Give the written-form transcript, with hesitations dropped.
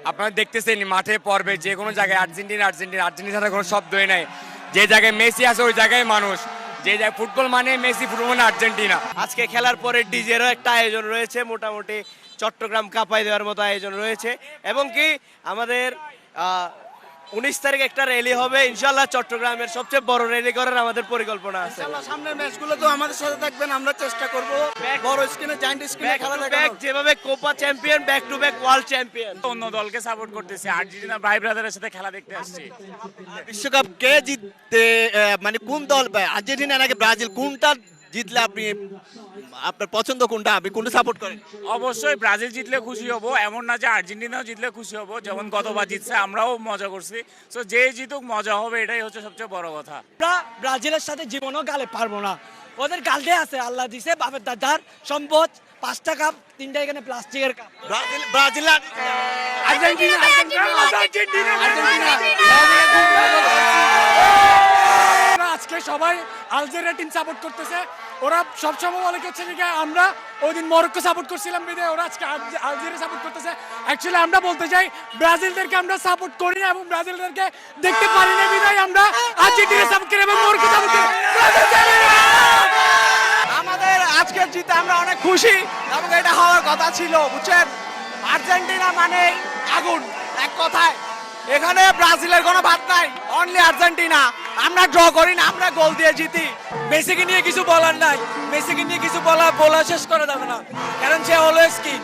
আপনারা দেখতেছেন মাঠে পড়বে যে কোনো জায়গায় আর্জেন্টিনা আর্জেন্টিনা আর্জেন্টিনা ছাড়া কোনো শব্দই নাই। যে জায়গায় মেসি আছে ওই জায়গায় মানুষ, যে জায়গায় ফুটবল মানে মেসি, ফুটবল মানে আর্জেন্টিনা। আজকে খেলার পরে ডিজেরও একটা আয়োজন রয়েছে, মোটামুটি চট্টগ্রাম কাঁপাই দেওয়ার মতো আয়োজন রয়েছে। এবং কি আমাদের 19 তারিখে একটা র্যালি হবে, ইনশাল্লাহ চট্টগ্রামের সবচেয়ে বড় র্যালি করার আমাদের পরিকল্পনা আছে। সামনের ম্যাচগুলো তো আমাদের সাথে থাকবেন, আমরা চেষ্টা করব বড় স্ক্রিনে, জায়ান্ট স্ক্রিনে খেলা দেখানোর। যেভাবে Copa champion, back to back world champion. অন্য দলকে সাপোর্ট করতেছি, আর্জেন্টিনা ভাই ব্রাদারের সাথে খেলা দেখতে আসছি। বিশ্বকাপ কে জিততে মানে কোন দল, আর্জেন্টিনা নাকি ব্রাজিল, কোনটা জিতলে আপনি আপনার পছন্দ কোনটা, আপনি কোনটা সাপোর্ট করেন? অবশ্যই ব্রাজিল জিতলে খুশি হব, এমন না যে আর্জেন্টিনাও জিতলে খুশি হব। যেমন গতবার জিতছে আমরাও মজা করছি, সো যে জিতুক মজা হবে, এটাই হচ্ছে সবচেয়ে বড় কথা। আমরা ব্রাজিলের সাথে জীবনও গালে পারবো না। ওদের গাল দিয়ে আছে, আল্লাহ দিছে বাপের দাদার সম্পদ, 5টা কাপ, 3টা এখানে প্লাস্টিকের কাপ। ব্রাজিল ব্রাজিল আর্জেন্টিনা আজকে সবাই আলজেরিয়া টিম সাপোর্ট করতেছে। ওরা সবসময় বলে হচ্ছে যে আমরা ওই দিন মরক্কো সাপোর্ট করছিলাম বিদায় ওরা আজকে আলজেরিয়া সাপোর্ট করতেছে। অ্যাকচুয়ালি আমরা বলতে চাই ব্রাজিলদেরকে আমরা সাপোর্ট করি না এবং ব্রাজিলদেরকে দেখতে পারি না বিদায় আমরা আর্জেন্টিনা সাপোর্ট করি এবং মরক্কো সাপোর্ট করি। আমাদের আজকের জিতে আমরা অনেক খুশি এবং এটা হওয়ার কথা ছিল, বুঝছেন? আর্জেন্টিনা মানে আগুন, এক কথায়। এখানে ব্রাজিলের কোনো ভাত নাই, অনলি আর্জেন্টিনা। আমরা ড্র করি না, আমরা গোল দিয়ে জিতি। মেসিকে নিয়ে কিছু বলার নাই, মেসিকে নিয়ে কিছু বলা শেষ করা যাবে না, কারণ সে অলওয়েজ কিং।